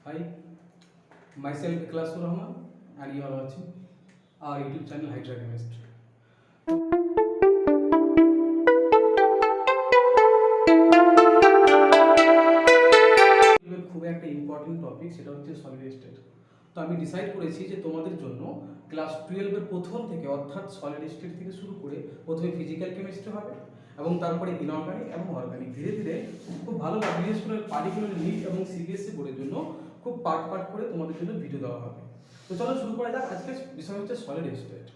Hi, myself Ikhlasul Rahman and you are watching our YouTube channel Hydra Chemist. খুব একটা important topic, সেটা হচ্ছে solid state. তো আমি ডিসাইড করেছি যে তোমাদের জন্য ক্লাস 12-এর প্রথম থেকে, অর্থাৎ সলিড স্টেট থেকে শুরু করে প্রথমে ফিজিক্যাল কেমিস্ট্রি হবে এবং তারপরে ইনঅর্গানিক এবং অর্গানিক, ধীরে ধীরে খুব ভালো বিশেষ করে পার্টিকুলার নিট এবং সিবিএসসি বোর্ডের জন্য খুব পার্ট করে তোমাদের জন্য ভিডিও দেওয়া হবে। তো চলো শুরু করা যাক। আজকের বিষয় হচ্ছে সলিড স্টেট।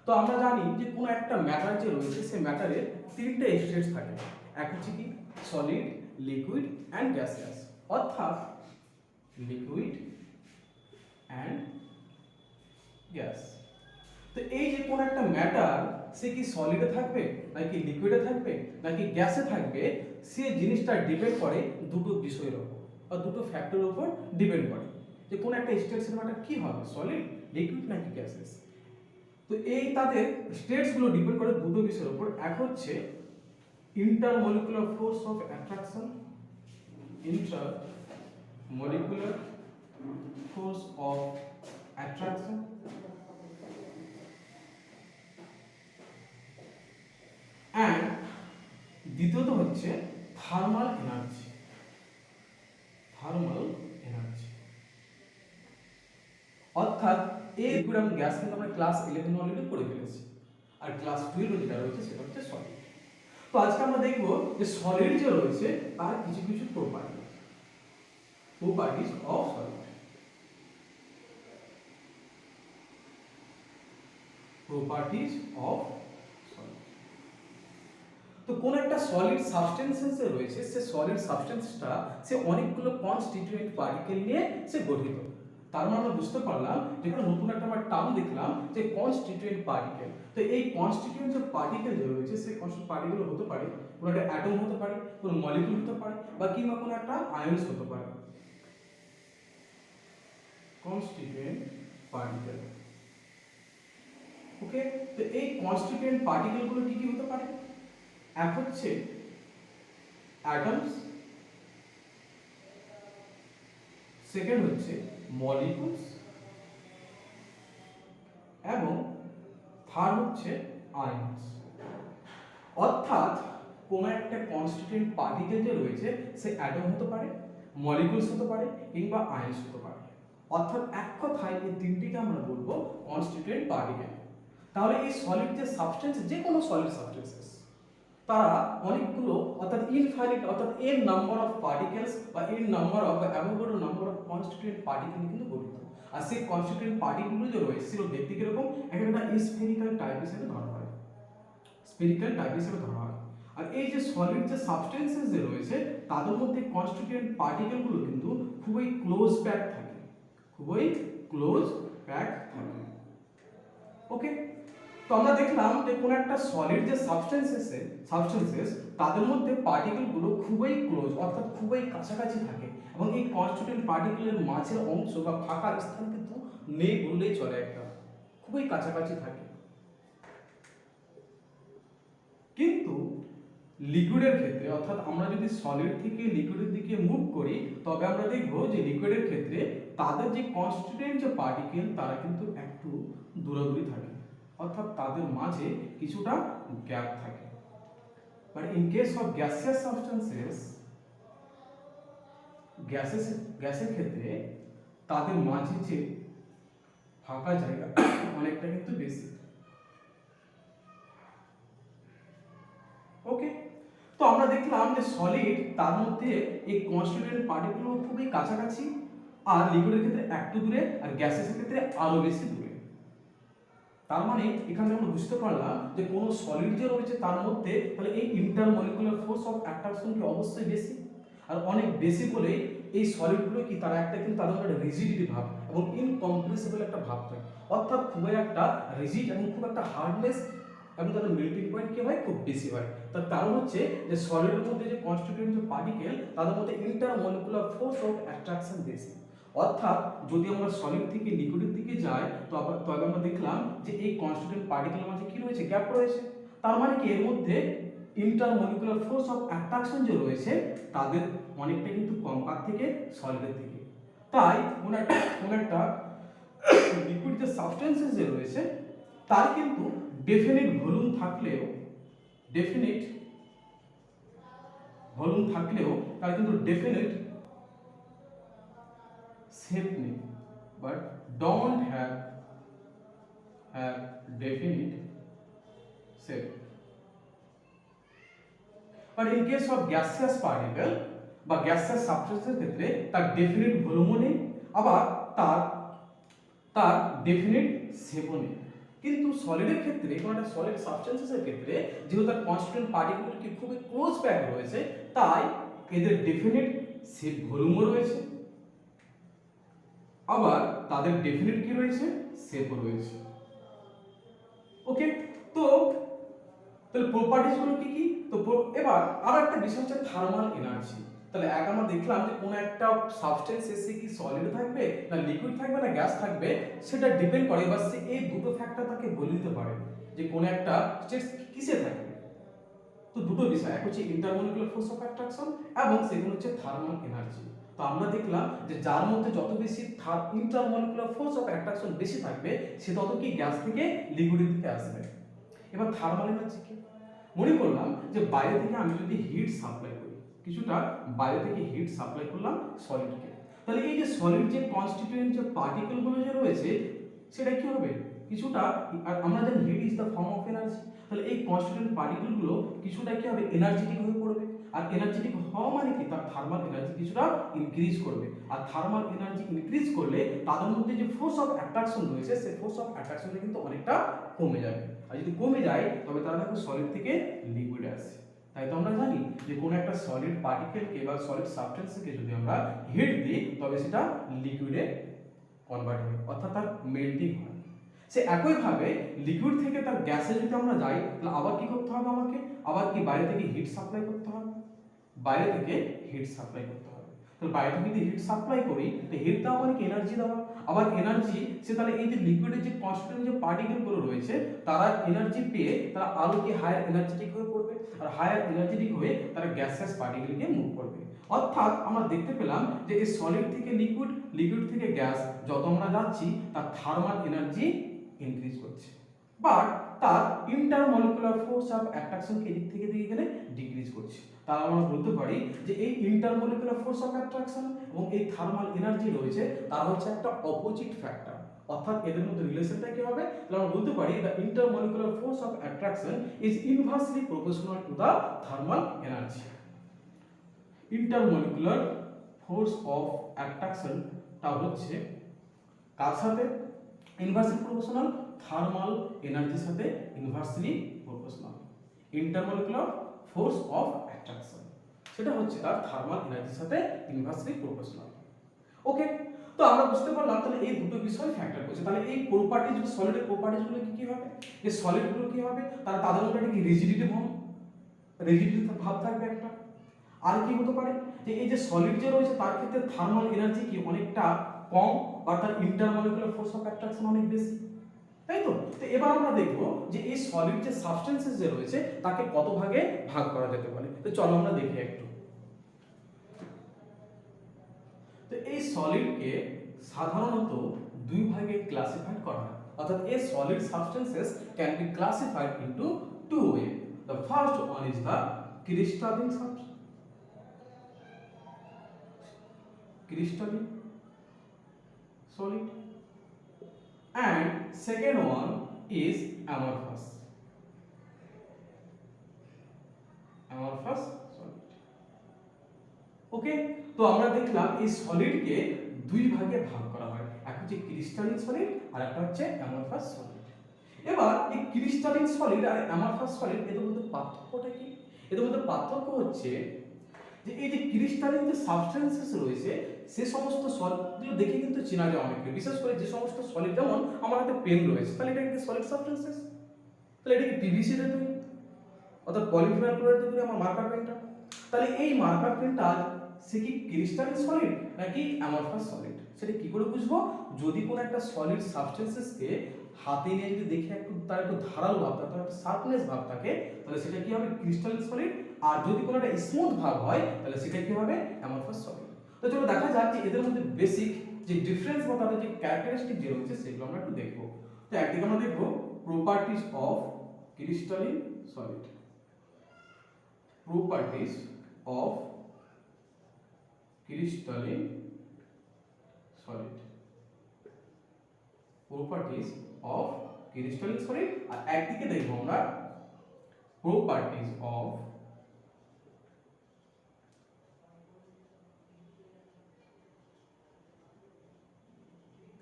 তো আমরা জানি যে কোনো একটা ম্যাটার যে রয়েছে, সেই ম্যাটারের তিনটে স্টেটস থাকে। এক হচ্ছে কি সলিড, লিকুইড অ্যান্ড গ্যাসিয়াস, অর্থাৎ লিকুইড অ্যান্ড গ্যাস। তো এই যে কোন একটা ম্যাটার, সে কি সলিডে থাকবে নাকি লিকুইডে থাকবে নাকি গ্যাসে থাকবে, সে জিনিসটা ডিপেন্ড করে দুটো বিষয়ের উপর বা দুটো ফ্যাক্টরের উপর ডিপেন্ড করে যে কোন একটা স্টেটসের ম্যাটার কি হবে, সলিড, লিকুইড নাকি গ্যাসেস। তো এই তাদের স্টেটসগুলো ডিপেন্ড করে দুটো বিষয়ের উপর। এক হচ্ছে intermolecular force of attraction, intermolecular force of attraction, and দ্বিতীয়ত হচ্ছে থার্মাল এনার্জি। অর্থাৎ এই লিকুইড এবং গ্যাস কিন্তু আমরা ক্লাস 11 অলরেডি পড়ে ফেলেছি, আর ক্লাস 12 যেটা রয়েছে সেটা হচ্ছে সলিড। তো আজকে আমরা দেখব যে সলিড যে রয়েছে তার কিছু কিছু properties of solid. Properties of solid. তো কোন একটা সলিড সাবস্টেন্স রয়েছে, সে সলিড সাবস্টেন্সটা সে অনেকগুলো কনস্টিটিউয়েন্ট পার্টিকেল নিয়ে সে গঠিত। তার মানে আমরা বুঝতে পারলাম যে কোনো নতুন একটা আমরা টার্ম দেখলাম যে কনস্টিটিউয়েন্ট পার্টিকেল। তো এই কনস্টিটিউয়েন্ট যে পার্টিকেল যে রয়েছে, সেই কনস্টিটিউয়েন্ট পার্টিকেল হতে পারে কোনো একটা অ্যাটম হতে পারে, কোনো মলিকিউল হতে পারে, বা কিংবা কোনো একটা আয়নস হতে পারে। কনস্টিটিউয়েন্ট পার্টিকেল, ওকে। তো এই কনস্টিটিউয়েন্ট পার্টিকেলগুলো কি কি হতে পারে? এক হচ্ছে অ্যাটমস, সেকেন্ড হচ্ছে মলিকিউলস, এবং থার্ড হচ্ছে আয়নস। অর্থাৎ কোন একটা কনস্টিটিউয়েন্ট পার্টিকেল যে রয়েছে, সে অ্যাটম হতে পারে, মলিকিউলস হতে পারে, কিংবা আয়নস হতে পারে। অর্থাৎ এক কথায় এই তিনটিকে আমরা বলবো কনস্টিটিউয়েন্ট পার্টিকেল। তাহলে এই সলিড যে সাবস্টেন্স, যে কোনো সলিড সাবস্টেন্সেস, তারা অনেকগুলো, অর্থাৎ ইনফাইনাইট, অর্থাৎ এন নাম্বার অফ পার্টিকেলস বা N number of Avogadro number of constituent particle কিন্তু গঠিত। আর সেই কনস্টিটিউয়েন্ট পার্টিকেলগুলো যে রয়েছে সেগুলো দেখতে কিরকম, একটা স্ফেরিক্যাল টাইপ হিসেবে ধরা হয়, স্ফেরিক্যাল টাইপ হিসেবে ধরা হয়। আর এই যে সলিড যে সাবস্টেন্সেস যে রয়েছে, তাদের মধ্যে কনস্টিটিউয়েন্ট পার্টিকেলগুলো কিন্তু খুবই ক্লোজ প্যাক থাকে, ওকে। তো আমরা দেখলাম যে কোন একটা সলিড যে সাবস্টেন্সেস তাদের মধ্যে পার্টিকেলগুলো খুবই ক্লোজ, অর্থাৎ খুবই কাছাকাছি থাকে, এবং এই কনস্টিটিউয়েন্ট পার্টিকেলের মাঝের অংশ বা ফাঁকা স্থান কিন্তু নেই বললেই চলে, একটা খুবই কাছাকাছি থাকে। কিন্তু লিকুইডের ক্ষেত্রে, অর্থাৎ আমরা যদি সলিড থেকে লিকুইডের দিকে মুভ করি, তবে আমরা দেখব যে লিকুইডের ক্ষেত্রে তাদের যে কনস্টিটিউয়েন্ট যে পার্টিকেল, তারা কিন্তু একটু দূরাদূরি থাকে, অর্থাৎ তাদের মাঝে কিছুটা গ্যাপ থাকে। But in case of gaseous substances, গ্যাসের ক্ষেত্রে তাদের মাঝে যে ফাঁকা জায়গা অনেকটা কিন্তু বেশি, ওকে। তো আমরা দেখলাম যে সলিড, তার মধ্যে এই কনস্টিটিউয়েন্ট পার্টিকেল খুবই কাছাকাছি, আর লিকুইডের ক্ষেত্রে একটু দূরে, আর গ্যাসের ক্ষেত্রে আরো বেশি দূরে। তার মানে এখানে আমরা বুঝতে পারলাম যে কোন সলিড যে রয়েছে তার মধ্যে তাহলে এই ইন্টারমলিকুলার ফোর্স অফ অ্যাট্রাকশন কি অবশ্যই বেশি, আর অনেক বেশি বলে এই সলিডগুলো কি তারা একটা কিন্তু তাদের একটা রিজিডিটি ভাব এবং ইনকম্প্রেসিবল একটা ভাব থাকে, অর্থাৎ খুবই একটা রিজিড এবং খুব একটা হার্ডনেস, এবং তাদের মেল্টিং পয়েন্ট কি হয়, খুব বেশি হয়। তার কারণ হচ্ছে যে সলিডের মধ্যে যে কনস্টিটিউয়েন্ট যে পার্টিকেল, তাদের মধ্যে ইন্টারমলিকুলার ফোর্স অফ অ্যাট্রাকশন বেশি। অর্থাৎ যদি আমরা সলিড থেকে লিকুইডের দিকে যাই, তবে আমরা দেখলাম যে এই কনস্টিটিউয়েন্ট পার্টিকেলের মাঝে কি রয়েছে, গ্যাপ রয়েছে। তার মানে কি এর মধ্যে ইন্টারমলিকুলার ফোর্স অফ অ্যাট্রাকশন যে রয়েছে, তাদের অনেকটা কিন্তু কম কার থেকে, সলিডের থেকে। তাই কোন একটা লিকুইড যে সাবস্টেন্সেস যে রয়েছে তার কিন্তু ডেফিনিট ভলিউম থাকলেও তার কিন্তু ডেফিনিট শেপ নেই, but don't have definite shape. But in case of gaseous particle বা gaseous substances ক্ষেত্রে তার ডেফিনিট ভলিউমও নেই, আবার তার ডেফিনিট শেপও নেই। কিন্তু সলিডের ক্ষেত্রে কোনো একটা সলিড সাবস্টেন্সেসের ক্ষেত্রে যেহেতু তার কনস্টিটিউয়েন্ট পার্টিকেলগুলো খুবই ক্লোজ প্যাক রয়েছে, তাই এদের ডেফিনিট শেপ ভলিউমও রয়েছে, আবার তাদের ডেফিনিট কি রয়েছে, শেপও রয়েছে। ওকে, তো তাহলে প্রপার্টিজ গুলো কি কি? তো এবার আর একটা বিষয় হচ্ছে থার্মাল এনার্জি। তাহলে আমরা দেখলাম যে কোন একটা সাবস্টেন্স এসে কি সলিড থাকবে না লিকুইড থাকবে না গ্যাস থাকবে, সেটা ডিপেন্ড করে বা সে এই দুটো ফ্যাক্টর তাকে বলে দিতে পারে যে কোন একটা স্টেট কিসে থাকবে। তো দুটো বিষয়, এক হচ্ছে ইন্টারমলিকুলার ফোর্স অফ অ্যাট্রাকশন এবং সেকেন্ড হচ্ছে থার্মাল এনার্জি। তো আমরা দেখলাম যে যার মধ্যে যত বেশি ইন্টারমলিকুলার ফোর্স অফ অ্যাট্রাকশন বেশি থাকবে সে তত কি গ্যাস থেকে লিকুইডের দিকে আসবে। এবার থার্মাল এনার্জি কি? মনে করলাম যে বাইরে থেকে আমি যদি হিট সাপ্লাই করি, কিছুটা বাইরে থেকে হিট সাপ্লাই করলাম সলিডকে, তাহলে এই যে সলিড যে কনস্টিটিউয়েন্ট যে পার্টিকেলগুলো যে রয়েছে সেটা কি হবে, কিছুটা, আর আমরা জানি heat is the form of energy, তাহলে এই কনস্টিটিউয়েন্ট পার্টিকেলগুলো কিছুটা কি হবে, এনার্জেটিক হয়ে পড়বে। আর এনার্জেটিক হওয়া মানে কি, তার থার্মাল এনার্জি কিছুটা ইনক্রিজ করবে। আর থার্মাল এনার্জি ইনক্রিজ করলে তাদের মধ্যে যে ফোর্স অফ অ্যাট্রাকশন রয়েছে সেই ফোর্স অফ অ্যাট্রাকশনটা কিন্তু অনেকটা কমে যাবে। আর যদি কমে যায় তবে তারা দেখো সলিড থেকে লিকুইডে আসে। তাই তো আমরা জানি যে কোনো একটা সলিড পার্টিকেলকে বা সলিড সাবস্টেন্সকে যদি আমরা হিট দিই তবে সেটা লিকুইডে কনভার্ট হয়, অর্থাৎ তার মেল্টিং হয়। সে একইভাবে লিকুইড থেকে তার গ্যাসে যদি আমরা যাই তাহলে আবার কি করতে হবে, আমাকে আবার কি বাইরে থেকে হিট সাপ্লাই করতে হবে, বাইরে থেকে হিট সাপ্লাই করতে হবে। তো বাইরে থেকে যদি হিট সাপ্লাই করি তো হিট দেওয়া মানে কি এনার্জি দেওয়া, আবার এনার্জি সে তাহলে এই যে লিকুইডের যে কনস্ট্যান্ট যে পার্টিকেলগুলো রয়েছে তারা এনার্জি পেয়ে তারা আরো কি হায়ার এনার্জেটিক হয়ে পড়বে, আর হায়ার এনার্জেটিক হয়ে তারা গ্যাসেস পার্টিকেলকে মুভ করবে। অর্থাৎ আমরা দেখতে পেলাম যে এই সলিড থেকে লিকুইড, লিকুইড থেকে গ্যাস যত আমরা যাচ্ছি তার থার্মাল এনার্জি ইনক্রিজ করছে, বাট তার ইন্টারমলিকুলার ফোর্স অফ অ্যাট্রাকশন কে দিক থেকে দিকে গেলে ডিক্রিজ করছে। তাহলে আমরা বলতে পারি যে এই ইন্টারমলিকুলার ফোর্স অফ অ্যাট্রাকশন এবং এই থার্মাল এনার্জি রয়েছে তার হচ্ছে একটা অপোজিট ফ্যাক্টর, অর্থাৎ এদের মধ্যে রিলেশনটা কি হবে, তাহলে আমরা বলতে পারি the intermolecular force of attraction is inversely proportional to the thermal energy. Intermolecular force of attraction টা হচ্ছে কার সাথে ইনভার্সলি প্রপোর্শনাল, থার্মাল এনার্জির সাথে inversely proportional. Intermolecular force of attraction সেটা হচ্ছে তার থার্মাল এনার্জির সাথে ইনভার্সলি প্রপোর্শনাল। ওকে, তো আমরা বুঝতে পারলাম তাহলে এই দুটো বিষয় ফ্যাক্টর করছে। তাহলে এই প্রপার্টিজ, সলিডের প্রপার্টিজ গুলো কি হবে, এই সলিড গুলো কি হবে, তারা তাদের মধ্যে একটা কি রিজিডিটি ভাব থাকবে একটা। আর কি হতে পারে যে এই যে সলিড যে রয়েছে তার ক্ষেত্রে থার্মাল এনার্জি কি অনেকটা কম, বা তার ইন্টারমলিকুলার ফোর্স অফ অ্যাট্রাকশন অনেক বেশি, তাই তো। তো এবার আমরা দেখব যে এই সলিড যে সাবস্টেন্সেস যে রয়েছে তাকে কত ভাগে ভাগ করা যেতে পারে। তো চলো আমরা দেখি একটু। তো এই সলিডকে সাধারণত দুই ভাগে ক্লাসিফাইড করা হয়, অর্থাৎ এই solid substances can be classified into two way. The first one is the crystalline solid, and second one is amorphous solid. Okay, তো আমরা দেখলাম এই সলিডকে দুই ভাগে ভাগ করা হয়, একটা হচ্ছে ক্রিস্টালিন সলিড আর একটা হচ্ছে অ্যামরফাস সলিড। এবার এই ক্রিস্টালিন সলিড আর অ্যামরফাস সলিড এদের মধ্যে পার্থক্যটা কি? এদের মধ্যে পার্থক্য হচ্ছে যে এই যে ক্রিস্টালিন যে সাবস্টেন্সেস রয়েছে সে সমস্ত সলিডগুলো দেখে কিন্তু চেনা যায় অনেকে, বিশেষ করে যে সমস্ত সলিড, যেমন আমার হাতে পেন রয়েছে, তাহলে এটা কি সলিড সাবস্টেন্সেস, তাহলে এটা কি পিভিসি দিয়ে তৈরি, অর্থাৎ পলিফিনাল ক্লোরাইড দিয়ে তৈরি আমার মার্কার পেনটা। তাহলে এই মার্কার পেনটা সে কি ক্রিস্টালিন সলিড নাকি অ্যামরফাস সলিড, সেটা কি করে বুঝবো? যদি কোনো একটা সলিড সাবস্টেন্সেসকে হাতে নিয়ে যদি দেখে একটু তার একটু ধারালো ভাব থাকে, একটা শার্পনেস ভাব থাকে, তাহলে সেটা কি হবে, ক্রিস্টালিন সলিড। আর যদি কোনো একটা স্মুথ ভাব হয় তাহলে সেটা কি হবে, অ্যামরফাস সলিড। তো চলো এবার দেখা যাক যে এদের মধ্যে বেসিক যে ডিফারেন্স বা তাদের যে ক্যারেক্টারিস্টিক যে রয়েছে সেগুলো আমরা একটু দেখব। তো একদিকে আমরা দেখব properties of crystalline solid, properties of crystalline solid, properties of crystalline solid. আর একদিকে দেখব আমরা properties of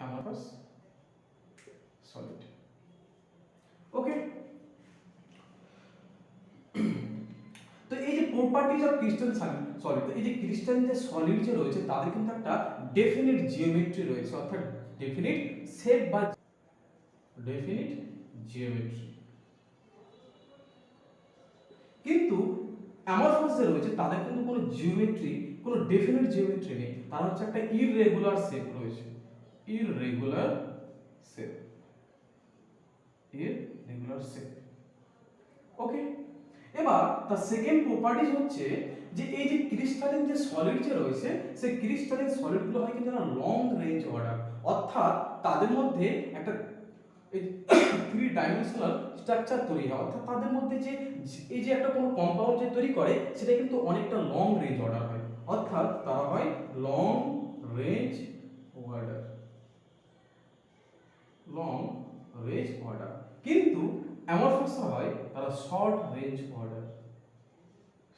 amorphous solid। Okay, তো এই যে প্রপার্টিজ অফ ক্রিস্টালিন সলিড, তো এই যে ক্রিস্টালিন যে সলিড যে রয়েছে তাদের কিন্তু একটা ডেফিনিট জিওমেট্রি রয়েছে, অর্থাৎ ডেফিনিট শেপ বা ডেফিনিট জিওমেট্রি। কিন্তু অ্যামরফাস যে রয়েছে তাদের কিন্তু কোনো জিওমেট্রি, কোনো ডেফিনিট জিওমেট্রি নেই, তার হচ্ছে একটা ইররেগুলার শেপ রয়েছে, ইররেগুলার শেপ, ইররেগুলার শেপ। ওকে, এবার তার সেকেন্ড প্রপার্টিজ হচ্ছে যে এই যে ক্রিস্টালিন যে সলিড যে রয়েছে সেই ক্রিস্টালিন সলিডগুলো হয় কিন্তু না লং রেঞ্জ অর্ডার, অর্থাৎ তাদের মধ্যে একটা থ্রি ডাইমেনশনাল স্ট্রাকচার তৈরি হয়, অর্থাৎ তাদের মধ্যে যে এই যে একটা কোনো কম্পাউন্ড যে তৈরি করে সেটা কিন্তু অনেকটা লং রেঞ্জ অর্ডার হয়, অর্থাৎ তারা হয় long range order, long range order. কিন্তু অ্যামরফাস হয় তারা short range order,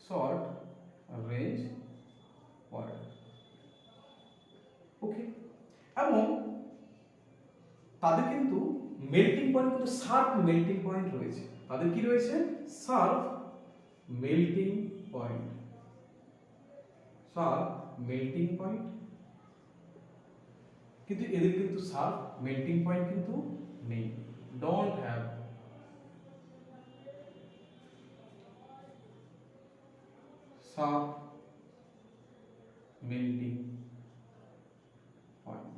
short range order. Okay, এবং তাদের কিন্তু মেল্টিং পয়েন্ট কিন্তু শার্প মেল্টিং পয়েন্ট রয়েছে, তাদের কি রয়েছে? Sharp melting point, sharp melting point. কিন্তু এদের কিন্তু শার্প মেল্টিং পয়েন্ট কিন্তু নেই, don't have sharp melting point,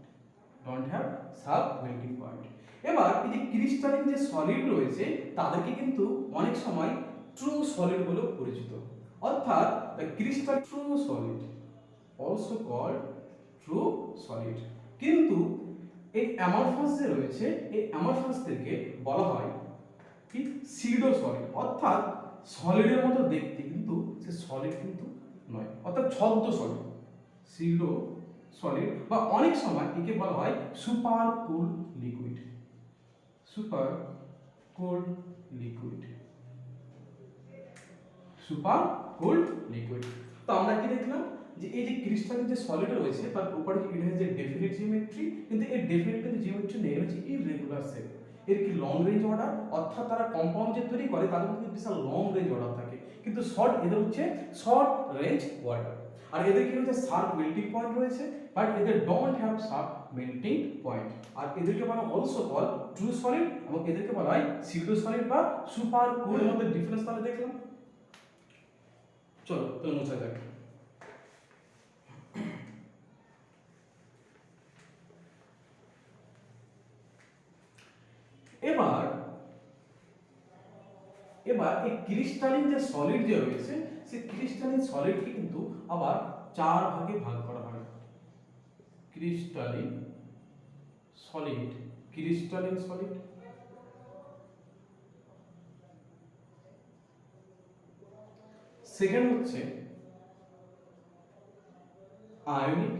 don't have sharp melting point. এবার এই যে ক্রিস্টালিন যে সলিড রয়েছে তাদেরকে কিন্তু অনেক সময় ট্রু সলিড বলে পরিচিত, অর্থাৎ the crystal true solid, also called true solid. কিন্তু এই অ্যামরফাস যে রয়েছে এই অ্যামরফাসদেরকে বলা হয় কি সিডো সলিড, অর্থাৎ সলিডের মতো দেখতে কিন্তু সে সলিড কিন্তু নয়, অর্থাৎ ছদ্ম সলিড, সিডো সলিড। বা অনেক সময় একে বলা হয় super cool liquid, super cool liquid, super cool liquid. তো আমরা কি দেখলাম যে এই যে ক্রিস্টালিন যে সলিড রয়েছে তার property it has a definite geometry, কিন্তু এই ডেফিনিট কিন্তু জিওমেট্রি নেই, হচ্ছে ইররেগুলার শেপ। এর কি লং রেঞ্জ অর্ডার, অর্থাৎ তারা কম্পাউন্ড যে তৈরি করে তাদের মধ্যে বিশাল লং রেঞ্জ অর্ডার থাকে, কিন্তু শর্ট এদের হচ্ছে শর্ট রেঞ্জ অর্ডার। আর এদের কি রয়েছে? শার্প মেল্টিং পয়েন্ট রয়েছে, বাট এদের don't have sharp melting point. আর এদেরকে বলা অলসো কল ট্রু সলিড, এবং এদেরকে বলা হয় সিডো সলিড বা সুপার কুল। এর মধ্যে ডিফারেন্স তাহলে দেখলাম। চলো তো মোছা যাক। এবার এই ক্রিস্টালিন যে সলিড যে রয়েছে সেই ক্রিস্টালিন সলিডকে কিন্তু আবার চার ভাগে ভাগ করা হয়। Crystalline solid, crystalline solid, second হচ্ছে আয়নিক,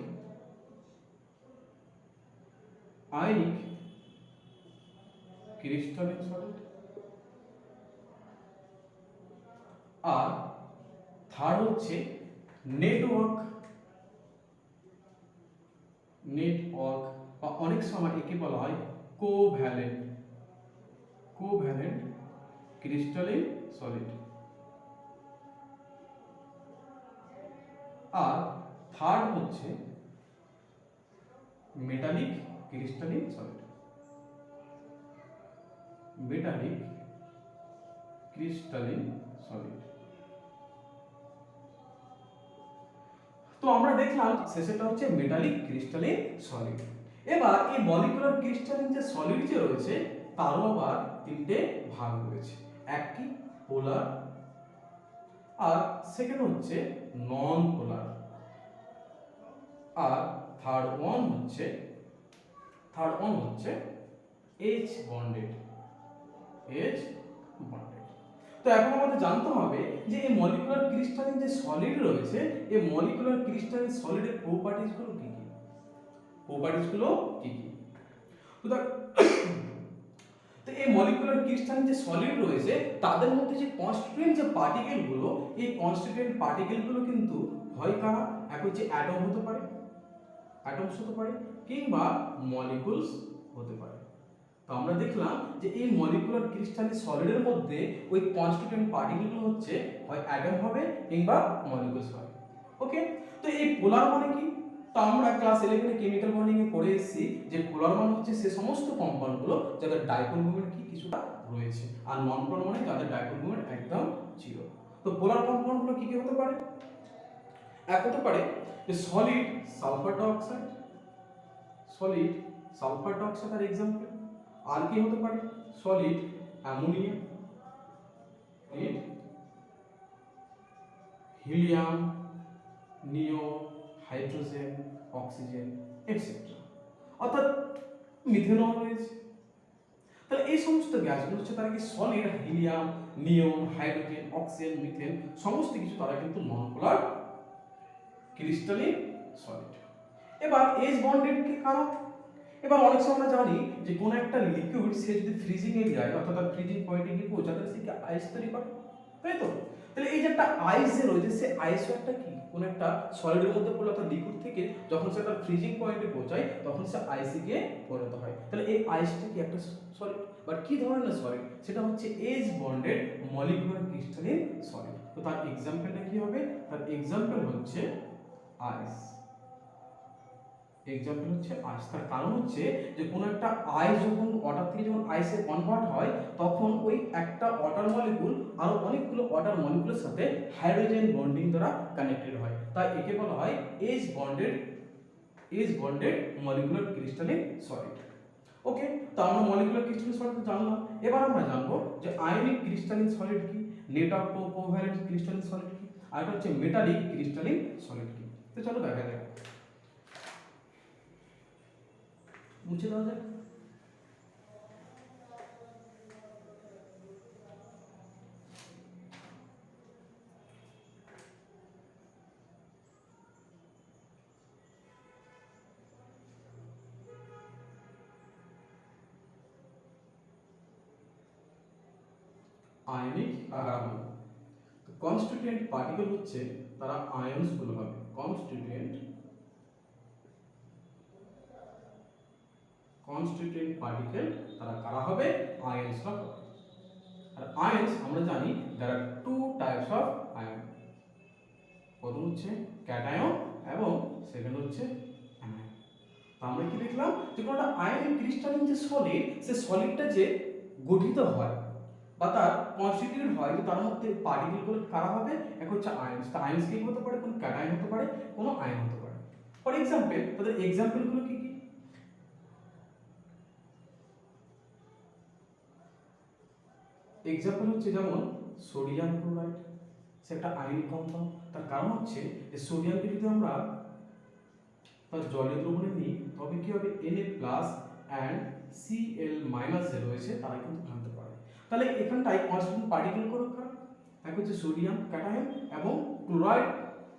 আয়নিক ক্রিস্টালিন সলিড, আর থার্ড হচ্ছে নেটওয়ার্ক, নেটওয়ার্ক বা অনেক সময় একে বলা হয় কোভ্যালেন্ট, কোভ্যালেন্ট ক্রিস্টালিন সলিড। আর থার্ড হচ্ছে metallic crystalline solid, metallic crystalline solid. তো আমরা দেখলাম শেষেটা হচ্ছে মেটালিক ক্রিস্টালিন সলিড। এবার এই মলিকুলার ক্রিস্টালিন যে সলিড যে রয়েছে তারও আবার তিনটে ভাগ রয়েছে, একটি পোলার, আর সেকেন্ড হচ্ছে নন পোলার, আর থার্ড ওয়ান হচ্ছে H বন্ডেড। তো এখন আমাদের জানতে হবে যে এই মলিকুলার ক্রিস্টালিন যে সলিড রয়েছে, এই মলিকুলার ক্রিস্টালিন সলিডের প্রপার্টিজগুলো কি কি? তো এই মলিকুলার ক্রিস্টালিন যে সলিড রয়েছে তাদের মধ্যে যে কনস্টিটিউয়েন্ট যে পার্টিকেলগুলো, এই কনস্টিটিউয়েন্ট পার্টিকেলগুলো কিন্তু হয় কারা, এক হচ্ছে অ্যাটমস হতে পারে কিংবা মলিকুলস হতে পারে। তো আমরা দেখলাম যে এই মলিকুলার ক্রিস্টালিন সলিডের মধ্যে ওই কনস্টিটিউয়েন্ট পার্টিকেলগুলো হচ্ছে হয় অ্যাটম হবে কিংবা মলিকুলস হবে। ওকে, তো এই পোলার মানে কি? তো আমরা ক্লাস 11 এ কেমিক্যাল বন্ডিং এ পড়ে এসেছি যে পোলার মানে হচ্ছে সে সমস্ত কম্পাউন্ডগুলো যাদের ডাইপোল মোমেন্ট কি কিছুটা রয়েছে, আর নন পোলার মানে যাদের ডাইপোল মোমেন্ট একদম জিরো। তো পোলার কম্পাউন্ডগুলো কি কি হতে পারে? এক হতে পারে যে সলিড সালফার ডাইঅক্সাইড আর এক্সাম্পল। আর কি হতে পারে? সলিড অ্যামোনিয়া, হিলিয়াম, নিয়ন, হাইড্রোজেন, অক্সিজেন এটসেট্রা। অর্থাৎ মিথেনল রয়েছে। তাহলে এই সমস্ত গ্যাসগুলো হচ্ছে তারা কি সলিড, হিলিয়াম, নিয়ন, হাইড্রোজেন, অক্সিজেন, মিথেন সমস্ত কিছু তারা কিন্তু নন পোলার ক্রিস্টালিন সলিড। এবার H বন্ডেড কি কারণ? এবার অনেক সময় আমরা জানি যে কোন একটা লিকুইড সে যদি ফ্রিজিং এরিয়ায় অর্থাৎ তার ফ্রিজিং পয়েন্টে গিয়ে পৌঁছায় তাহলে সে কি আইস তৈরি করে, তাই তো? তাহলে এই যে একটা আইস যে রয়েছে সে আইসও একটা কি কোন একটা সলিডের মধ্যে পড়লে অর্থাৎ লিকুইড থেকে যখন সে তার ফ্রিজিং পয়েন্টে পৌঁছায় তখন সে আইসে গিয়ে পরিণত হয়। তাহলে এই আইসটা কি একটা সলিড, বাট কি ধরনের সলিড? সেটা হচ্ছে H bonded molecular crystalline solid. তো তার এক্সাম্পলটা কি হবে? তার এক্সাম্পল হচ্ছে আইস। তার কারণ হচ্ছে যে কোনো একটা আইস যখন ওয়াটার থেকে যখন আইসে কনভার্ট হয় তখন ওই একটা ওয়াটার মলিকুল আরো অনেকগুলো ওয়াটার মলিকুলের সাথে হাইড্রোজেন বন্ডিং দ্বারা কানেক্টেড হয়, তাই একে বলা হয় H bonded molecular crystalline solid. ওকে, তো আমরা মলিকুলার ক্রিস্টালিন সলিড জানলাম। এবার আমরা জানবো যে আয়নিক ক্রিস্টালিন সলিড কি, net off covalent crystalline solid কি, আর এটা হচ্ছে মেটালিক ক্রিস্টালিন সলিড কি। তো চলো দেখা যাক, মুছে দেওয়া যাক। আয়নিক আগাম কনস্টিটিউয়েন্ট পার্টিকেল হচ্ছে তারা আয়নস গুলো হবে। কনস্টিটিউয়েন্ট পার্টিকেল তারা কারা হবে? আয়নস হবে। আর আয়নস আমরা জানি there are two types of ion, প্রথম হচ্ছে ক্যাটায়ন এবং সেকেন্ড হচ্ছে অ্যানায়ন। তো আমরা কি দেখলাম যে কোনটা আয়নিক ক্রিস্টালিন যে সলিড, সে সলিডটা যে গঠিত হয় বা তার কনস্টিটিউট হয় যে তার মধ্যে পার্টিকেলগুলো কারা হবে? এক হচ্ছে আয়নস। তো আয়নস কি হতে পারে? কোন ক্যাটায়ন হতে পারে, কোন আয়ন হতে পারে। ফর এক্সাম্পল, তাদের এক্সাম্পলগুলো কি কি? এক্সাম্পল হচ্ছে যেমন সোডিয়াম ক্লোরাইড, সে একটা আয়নিক কম্পাউন্ড। তার কারণ হচ্ছে যে সোডিয়ামকে যদি আমরা তার জলীয় দ্রবণে নিই তবে কি হবে? Na+ অ্যান্ড Cl- যে রয়েছে তারা কিন্তু ভাঙতে পারে। তাহলে এখানটায় কনস্টিটিউয়েন্ট পার্টিকেল গুলো কারা? এক হচ্ছে সোডিয়াম ক্যাটায়ন এবং ক্লোরাইড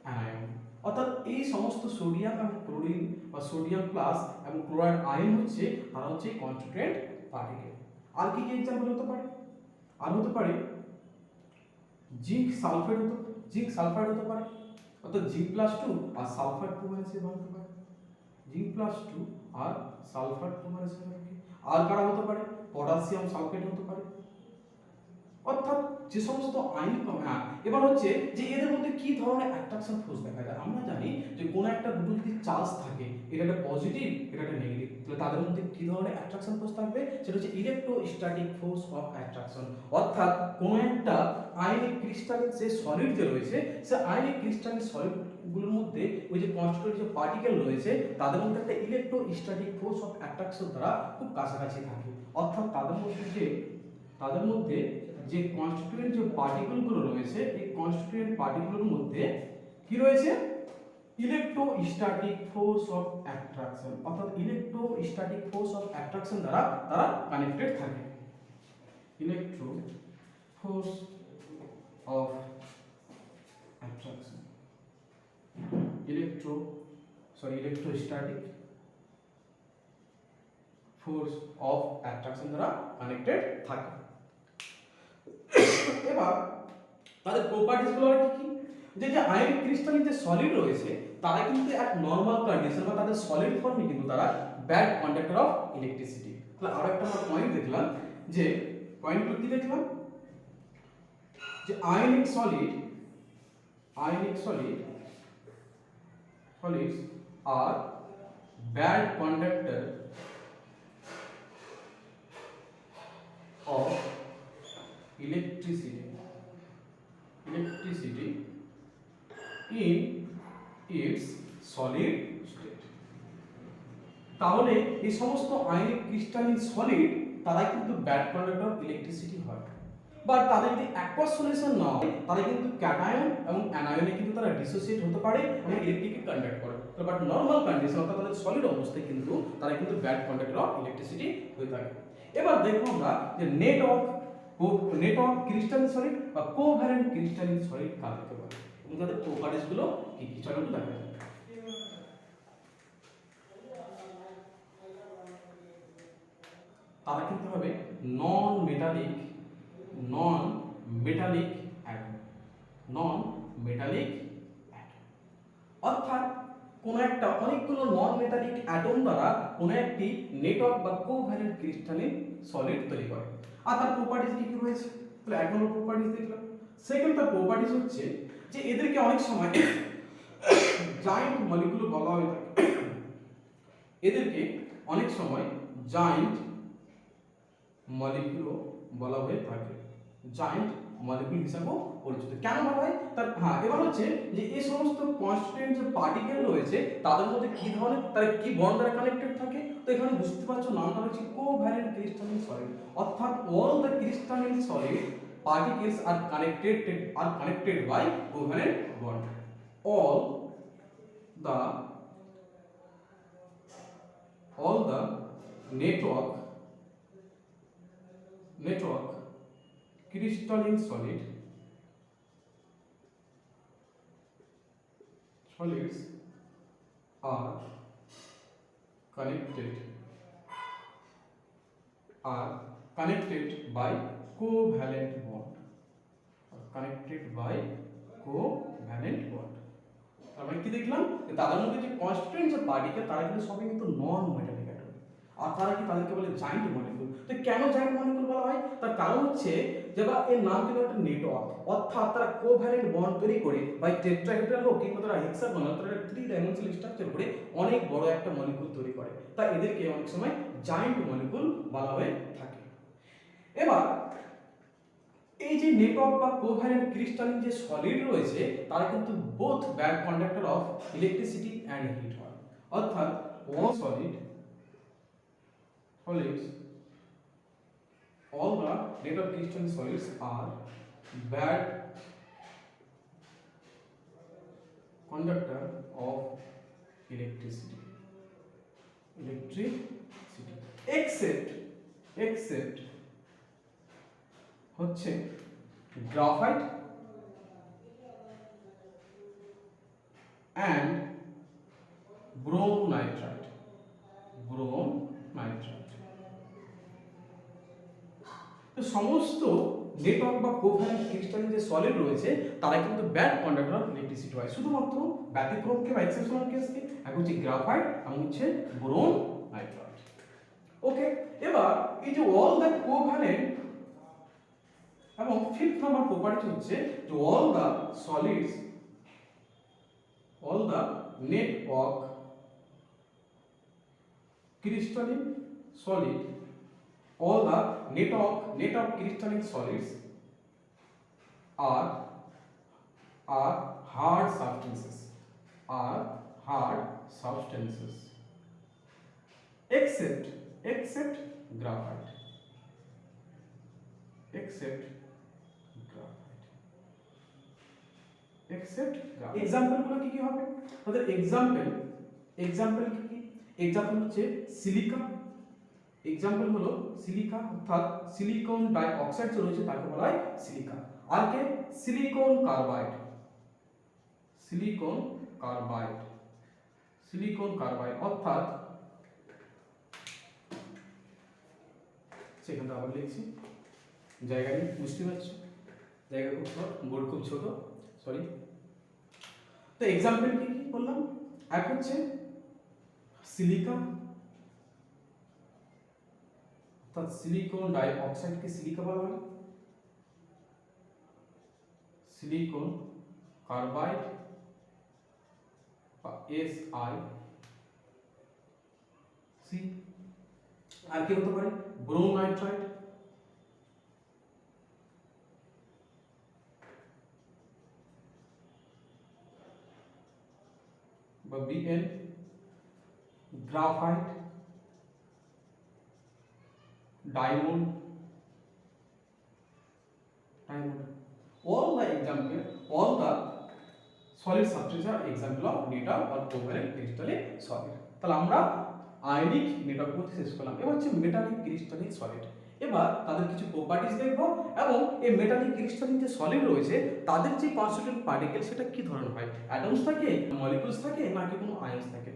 অ্যানায়ন। অর্থাৎ এই সমস্ত সোডিয়াম এবং ক্লোরিন বা সোডিয়াম প্লাস এবং ক্লোরাইড আয়ন হচ্ছে তারা হচ্ছে কনস্টিটিউয়েন্ট পার্টিকেল। আর কি কি एग्जांपल হতে পারে? আর হতে পারে জিঙ্ক সালফেট হতে পারে, অর্থাৎ Zn+2 আর সালফার 2 এসে ভাঙতে পারে। Zn+2 আর সালফার 2 এসে ভাঙে। আর কারা হতে পারে? পটাশিয়াম সালফেট হতে পারে। অর্থাৎ যে সমস্ত আয়নিক এবার হচ্ছে যে এদের মধ্যে কি ধরনের অ্যাট্রাকশন ফোর্স দেখা যায়। আমরা জানি যে কোন একটা দুটো যদি চার্জ থাকে, এটা একটা পজিটিভ, এটা একটা নেগেটিভ, তাহলে তাদের মধ্যে কি ধরনের অ্যাট্রাকশন ফোর্স থাকবে? সেটা হচ্ছে ইলেকট্রোস্ট্যাটিক ফোর্স অফ অ্যাট্রাকশন। অর্থাৎ কোন একটা আয়নিক ক্রিস্টালিন যে সলিড যে রয়েছে, সে আয়নিক ক্রিস্টালিন সলিড গুলোর মধ্যে ওই যে কনস্টিটিউয়েন্ট যে পার্টিকেল রয়েছে তাদের মধ্যে একটা ইলেকট্রোস্ট্যাটিক ফোর্স অফ অ্যাট্রাকশন দ্বারা খুব কাছাকাছি থাকে। অর্থাৎ তাদের মধ্যে যে কনস্টিটিউয়েন্ট যে পার্টিকেলগুলো রয়েছে, এই কনস্টিটিউয়েন্ট পার্টিকেলের মধ্যে কি রয়েছে? ইলেকট্রোস্ট্যাটিক ফোর্স অফ অ্যাট্রাকশন, অর্থাৎ ইলেকট্রোস্ট্যাটিক ফোর্স অফ অ্যাট্রাকশন দ্বারা তারা কানেক্টেড থাকে। Electro force of attraction, electrostatic force of attraction দ্বারা কানেক্টেড থাকে। এবার তাদের প্রপার্টিজ গুলো কি কি, যে যে আয়নিক ক্রিস্টালিন যে সলিড রয়েছে তারা কিন্তু এক নরমাল কন্ডিশন বা তাদের সলিড ফর্মে কিন্তু তারা ব্যাড কন্ডাক্টর অফ ইলেকট্রিসিটি। তাহলে আরো একটা আমরা পয়েন্ট দেখলাম, যে পয়েন্টগুলো কি দেখলাম, যে ionic solids are bad conductor of electricity in its solid state। তাহলে এই সমস্ত আয়নিক ক্রিস্টালিন সলিড তারা কিন্তু ব্যাড কন্ডাক্টর অফ ইলেকট্রিসিটি হয়, বাট তাদের যদি অ্যাকোয়াস সলিউশন না হয় তারা কিন্তু ক্যাটায়ন এবং অ্যানায়নে কিন্তু তারা ডিসোসিয়েট হতে পারে এবং ইলেকট্রিককে কন্ডাক্ট করে। বাট নরমাল কন্ডিশন অর্থাৎ তাদের সলিড অবস্থায় কিন্তু তারা কিন্তু ব্যাড কন্ডাক্টর অফ ইলেকট্রিসিটি হয়ে থাকে। এবার দেখবো আমরা যে নেটওয়ার্ক ক্রিস্টালিন সলিড বা কোভ্যালেন্ট ক্রিস্টালিন সলিড কাকে বলে এবং তাদের প্রপার্টিজ গুলো কি কি, চলো একটু দেখা যাক। তারা কিন্তু হবে নন মেটালিক অ্যাটম, অর্থাৎ কোন একটা অনেকগুলো নন মেটালিক অ্যাটম দ্বারা কোন একটি নেটওয়ার্ক বা কোভ্যালেন্ট ক্রিস্টালিন সলিড তৈরি করে। আর তার প্রপার্টিজ কি কি রয়েছে, তাহলে এক নম্বর প্রপার্টিজ দেখলাম। সেকেন্ড তার প্রপার্টিজ হচ্ছে যে এদেরকে অনেক সময় জায়েন্ট মলিকিউল বলা হয়ে থাকে, এদেরকে অনেক সময় জায়েন্ট মলিকিউল বলা হয়ে থাকে, জায়েন্ট মলিকিউল হিসাবেও পরিচিত। কেন বলা হয় তার, হ্যাঁ এবার হচ্ছে যে এই সমস্ত কনস্টিটিউয়েন্ট যে পার্টিকেল রয়েছে তাদের মধ্যে কি ধরনের, তারা কি বন্ড দ্বারা কানেক্টেড থাকে, তো এখানে বুঝতে পারছো নামটা হচ্ছে কোভ্যালেন্ট ক্রিস্টালিন সলিড, অর্থাৎ all the crystalline solid particles are connected by covalent bond. All the network crystalline solids are connected by covalent bond, তার মানে কি দেখলাম যে তাদের মধ্যে যে কনস্টিটিউয়েন্ট যে পার্টিকেল তারা কিন্তু সবই কিন্তু নন মেটালিক অ্যাটম, আর তারা কি তাদেরকে বলে জায়েন্ট মলিকিউল। তো কেন জায়েন্ট মলিকিউল বলা হয়, তার কারণ হচ্ছে যে বা এর নাম কিন্তু একটা নেটওয়ার্ক, অর্থাৎ তারা কোভ্যালেন্ট বন্ড তৈরি করে বা টেট্রাহেড্রাল হোক কিংবা তারা হেক্সাগোনাল, তারা একটা 3 ডাইমেনশনাল স্ট্রাকচার করে অনেক বড় একটা মলিকিউল তৈরি করে, তাই এদেরকে অনেক সময় জায়েন্ট মলিকিউল বলা হয়ে থাকে। এবার এই যে নেটওয়ার্ক বা কোভ্যালেন্ট ক্রিস্টালিন যে সলিড রয়েছে তারা কিন্তু both bad conductor of electricity and heat হয়, অর্থাৎ all the network crystalline solids are bad conductor of electricity except হচ্ছে গ্রাফাইট and ব্রোম নাইট্রাইট। তো সমস্ত নেটওয়ার্ক বা কোভ্যালেন্ট ক্রিস্টালিন যে সলিড রয়েছে তারা কিন্তু ব্যাড কন্ডাক্টর অফ ইলেকট্রিসিটি হয়, শুধুমাত্র ব্যতিক্রমকে বা এক্সেপশনাল কেসকে, এক হচ্ছে গ্রাফাইট এবং হচ্ছে ব্রোম নাইট্রাইট। ওকে, এবার এই যে অল দ্য কোভ্যালেন্ট এবং ফিফথ নাম্বার প্রপার্টি হচ্ছে যে all the network crystalline solids are hard substances except graphite, except graphite. Example গুলো কি কি হবে? তাদের এক্সাম্পল কি কি? এক্সাম্পল হচ্ছে সিলিকা, এক্সাম্পল হলো সিলিকা, অর্থাৎ সিলিকন ডাই অক্সাইড যে রয়েছে তাকে বলা হয় সিলিকা। আর কে? Silicon carbide, silicon carbide, silicon carbide অর্থাৎ সেখানটা আবার লিখছি, জায়গা নেই, বুঝতে পারছো জায়গা খুব ছোট, বোর্ড খুব ছোট, সরি। তো এক্সাম্পল কি কি বললাম? এক হচ্ছে সিলিকা, অর্থাৎ সিলিকন ডাই অক্সাইডকে সিলিকা বলা হয়, সিলিকন কার্বাইড বা SiC। আর কি হতে পারে? ব্রোমাইট্রাইট, বা Bn, graphite, diamond, all the example, all the solid substances are example of network or covalent crystalline solid। তাহলে আমরা আয়নিক নেটওয়ার্ক বলতে শেষ করলাম। এবার হচ্ছে মেটালিক ক্রিস্টালিক সলিড। এবার তাদের কিছু প্রপার্টিজ দেখব এবং এই মেটালিক ক্রিস্টালিক যে সলিড রয়েছে তাদের যে কনস্টিটিউয়েন্ট পার্টিকেল সেটা কি ধরনের হয়, অ্যাটমস থাকে, মলিকিউলস থাকে, নাকি কোনো আয়নস থাকে।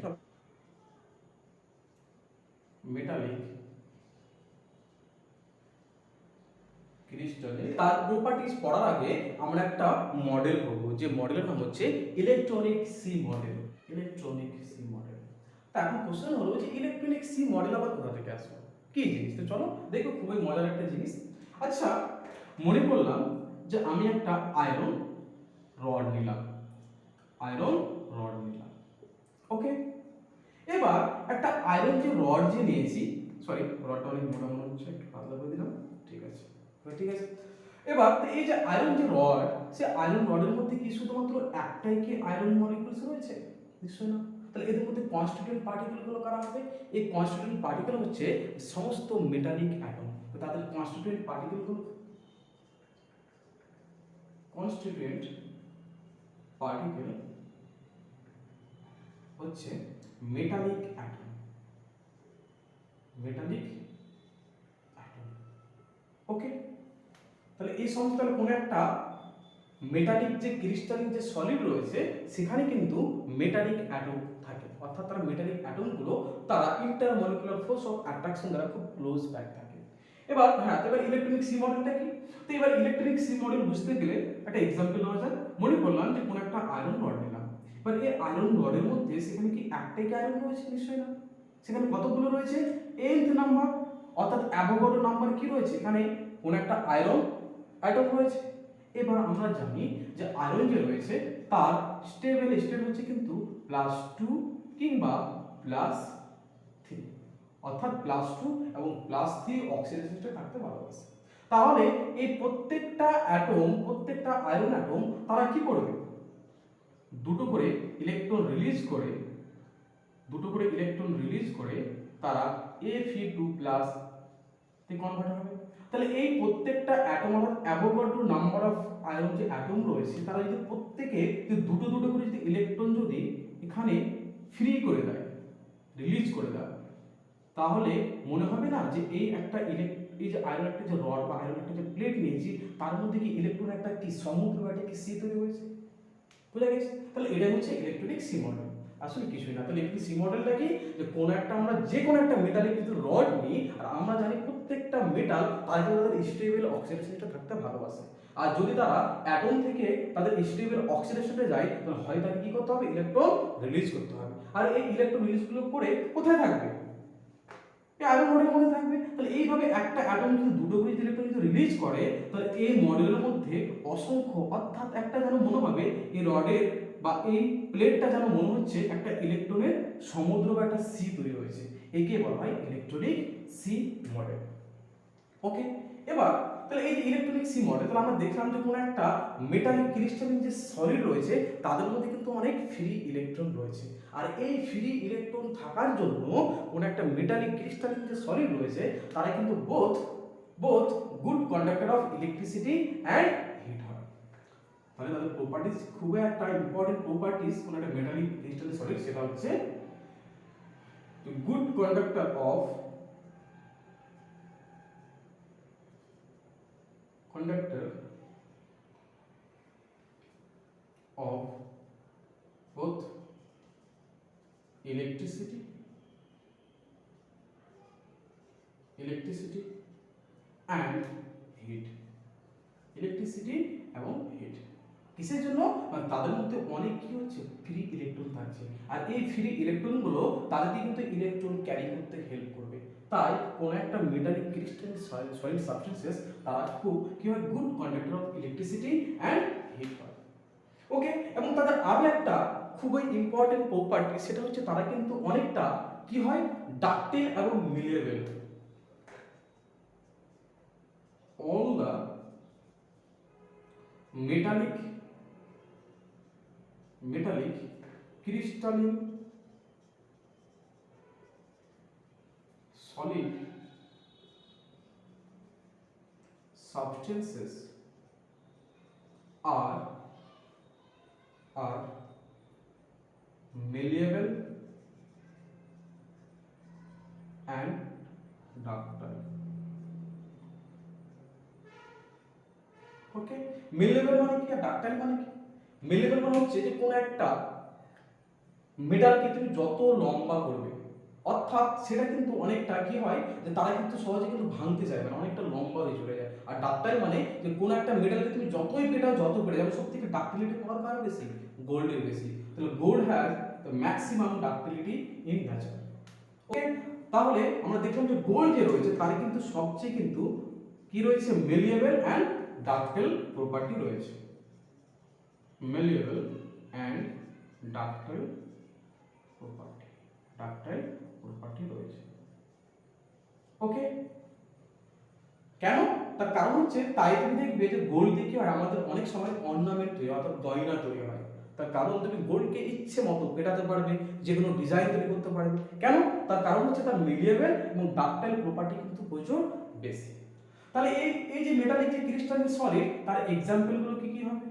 মেটালিক ক্রিস্টালে তার প্রপার্টিজ পড়ার আগে আমরা একটা মডেল করব, যে মডেলের নাম হচ্ছে electronic sea model, electronic sea model. তা এখন কোশ্চেন হলো যে ইলেকট্রনিক সি মডেল আবার কোথা থেকে আসবে, কি জিনিস? তো চলো দেখো, খুবই মজার একটা জিনিস। আচ্ছা, মনে করলাম যে আমি একটা আয়রন রড নিলাম, আয়রন রড নিলাম, ওকে। এবার একটা আয়রন যে রড যে নিয়েছি, সরি রডটা অনেক মোটা মনে হচ্ছে, একটু পাতলা করে দিলাম, ঠিক আছে ঠিক আছে। এবার এই যে আয়রন যে রড, সে আয়রন রডের মধ্যে কি শুধুমাত্র একটাই কি আয়রন মলিকিউলস রয়েছে? নিশ্চয়ই না। তাহলে এদের মধ্যে কনস্টিটিউয়েন্ট পার্টিকেল গুলো কারা হবে? এই কনস্টিটিউয়েন্ট পার্টিকেল হচ্ছে সমস্ত মেটালিক অ্যাটম। তো তাদের কনস্টিটিউয়েন্ট পার্টিকেল গুলো, কনস্টিটিউয়েন্ট পার্টিকেল হচ্ছে মেটালিক অ্যাটম, মেটালিক অ্যাটম, ওকে। তাহলে এই সমস্ত কোনো একটা মেটালিক যে ক্রিস্টালিক যে সলিড রয়েছে সেখানে কিন্তু মেটালিক অ্যাটম থাকে, অর্থাৎ তারা মেটালিক অ্যাটমগুলো তারা ইন্টারমলিকুলার ফোর্স অফ অ্যাট্রাকশন দ্বারা খুব ক্লোজ প্যাক থাকে। এবার হ্যাঁ, এবার ইলেকট্রনিক সি মডেলটা কি? তো এবার ইলেকট্রনিক সি মডেল বুঝতে গেলে একটা এক্সাম্পল নেওয়া যাক। মনে করলাম যে কোনো একটা আয়রন রড নিলাম, এবার এই আয়রন রডের মধ্যে সেখানে কি একটাই কি আয়রন রয়েছে? নিশ্চয়ই না। সেখানে কতগুলো রয়েছে? nth নাম্বার, অর্থাৎ অ্যাভোগাড্রো নাম্বার কি রয়েছে? এখানে কোন একটা আয়রন অ্যাটম রয়েছে। এবার আমরা জানি যে আয়রন যে রয়েছে তার স্টেবল স্টেট হচ্ছে কিন্তু +2 কিংবা +3, অর্থাৎ +2 এবং +3 অক্সিডেশন স্টেট থাকতে ভালোবাসে। তাহলে এই প্রত্যেকটা অ্যাটম, প্রত্যেকটা আয়রন অ্যাটম তারা কি করবে? দুটো করে ইলেকট্রন রিলিজ করে, দুটো করে ইলেকট্রন রিলিজ করে তারা Fe2+ তে কনভার্ট হবে। তাহলে এই প্রত্যেকটা অ্যাটম অর্থাৎ অ্যাভোগাড্রো নাম্বার অফ আয়রন যে অ্যাটম রয়েছে তারা যদি প্রত্যেকে দুটো দুটো করে যদি ইলেকট্রন যদি এখানে ফ্রি করে দেয়, রিলিজ করে দেয়, তাহলে মনে হবে না যে এই একটা এই যে আয়রন একটা যে রড বা আয়রন একটা যে প্লেট নিয়েছি তার মধ্যে কি ইলেকট্রন একটা কি সমুদ্র একটা কি সি তৈরি হয়েছে? বুঝা গেছে? তাহলে এটাই হচ্ছে ইলেকট্রনিক সি মডেল। আসলে কিছুই না। তাহলে ইলেকট্রনিক সি মডেলটা কি? যে কোনো একটা আমরা যে কোনো একটা মেটালের কিন্তু রড নিই আর আমরা জানি প্রত্যেকটা মেটাল তার কিন্তু তাদের স্টেবল অক্সিডেশনটা থাকতে ভালোবাসে। আর যদি তারা অ্যাটম থেকে তাদের স্টেবল অক্সিডেশনে যায় তাহলে হয় তাকে কি করতে হবে? ইলেকট্রন রিলিজ করতে হবে। আর এই ইলেকট্রন রিলিজগুলো করে কোথায় থাকবে? এই আয়রন রডের মধ্যে থাকবে। তাহলে এইভাবে একটা অ্যাটম যদি দুটো করে ইলেকট্রন যদি রিলিজ করে তাহলে এই মডেলের মধ্যে অসংখ্য, অর্থাৎ একটা যেন মনে হবে এই রডের বা এই প্লেটটা যেন মনে হচ্ছে একটা ইলেকট্রনের সমুদ্র বা একটা সি তৈরি হয়েছে। একে বলা হয় ইলেকট্রনিক সি মডেল, ওকে। এবার তাহলে এই যে ইলেকট্রনিক সি মডেল, তাহলে আমরা দেখলাম যে কোনো একটা মেটালিক ক্রিস্টালিন যে সলিড রয়েছে তাদের মধ্যে কিন্তু অনেক ফ্রি ইলেকট্রন রয়েছে। আর এই ফ্রি ইলেকট্রন থাকার জন্য কোনো একটা মেটালিক ক্রিস্টালিন যে সলিড রয়েছে তারা কিন্তু both good conductor of electricity and heat হয়। তাহলে তাদের প্রপার্টিজ খুবই একটা ইম্পর্টেন্ট প্রপার্টিজ কোন একটা মেটালিক ক্রিস্টাল সলিড, সেটা হচ্ছে good conductor of both electricity and heat, electricity এবং হিট। কিসের জন্য? মানে তাদের মধ্যে অনেক কি হচ্ছে, ফ্রি ইলেকট্রন থাকছে, আর এই ফ্রি ইলেকট্রনগুলো তাদেরকে কিন্তু ইলেকট্রন ক্যারি করতে হেল্প করবে। তাই কোন একটা মেটালিক ক্রিস্টাল সলিড সাবস্টেন্সেস তারা খুব কি হয়, good conductor of electricity and heat হয়। ওকে, এবং তাদের আরো একটা খুবই ইম্পর্টেন্ট প্রপার্টি, সেটা হচ্ছে তারা কিন্তু অনেকটা কি হয়, ডাকটেল এবং মিলেবল। all the metallic crystalline solid substances are malleable and ductile। ওকে, মেলেবল মানে কি আর ডাকটাইল মানে কি? মেলেবল মানে হচ্ছে যে কোন একটা মেটালকে তুমি যত লম্বা করবে, অর্থাৎ সেটা কিন্তু অনেকটা কি হয়, যে তারা কিন্তু সহজে কিন্তু ভাঙতে চায় না, অনেকটা লম্বা হয়ে চলে যায়। আর ডাকটাইল মানে যে কোন একটা মেটালকে তুমি যতই পেটাও যত পেটে যাবে, সবথেকে ডাক্টিলিটি পাওয়ার কার বেশি? গোল্ডের বেশি। তাহলে gold has the maximum ductility in nature. Okay, তাহলে আমরা দেখলাম যে গোল্ড যে রয়েছে তার কিন্তু সবচেয়ে কিন্তু কি রয়েছে, মেলিয়েবল অ্যান্ড ডাকটাইল প্রপার্টি রয়েছে। malleable and ductile property রয়েছে। ওকে, কেন? তার কারণ হচ্ছে, তাই তুমি দেখবে যে গোল্ড দিয়ে কি হয়, আমাদের অনেক সময় অর্নামেন্ট তৈরি, অর্থাৎ গয়না তৈরি হয়। তার কারণ তুমি গোল্ডকে ইচ্ছে মতো পেটাতে পারবে, যে কোনো ডিজাইন তৈরি করতে পারবে। কেন? তার কারণ হচ্ছে তার মেলিয়েবল এবং ডাকটাইল প্রপার্টি কিন্তু প্রচুর বেশি। তাহলে এই যে মেটালিক যে ক্রিস্টালিন সলিড, তার एग्जांपल গুলো কি কি হবে?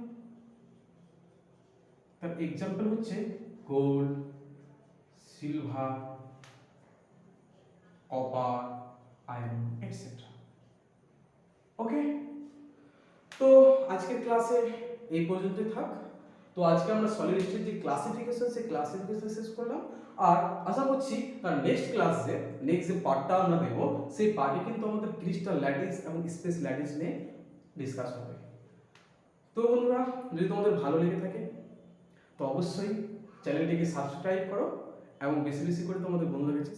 তার एग्जांपल হচ্ছে gold, silver, copper, iron etcetera. Okay, তো আজকের ক্লাসে এই পর্যন্তই থাক। তো আজকে আমরা সলিড স্টেট যে ক্লাসিফিকেশন, সেই ক্লাসিফিকেশন শেষ করলাম। আর আশা করছি তার নেক্সট যে পার্টটা আমরা দেব, সেই পার্টে কিন্তু আমাদের ক্রিস্টাল ল্যাটিস এবং স্পেস ল্যাটিস নিয়ে ডিসকাস হবে। তো বন্ধুরা, যদি তোমাদের ভালো লেগে থাকে তো অবশ্যই চ্যানেলটিকে সাবস্ক্রাইব করো এবং বেশি বেশি করে তোমাদের বন্ধুদের কাছে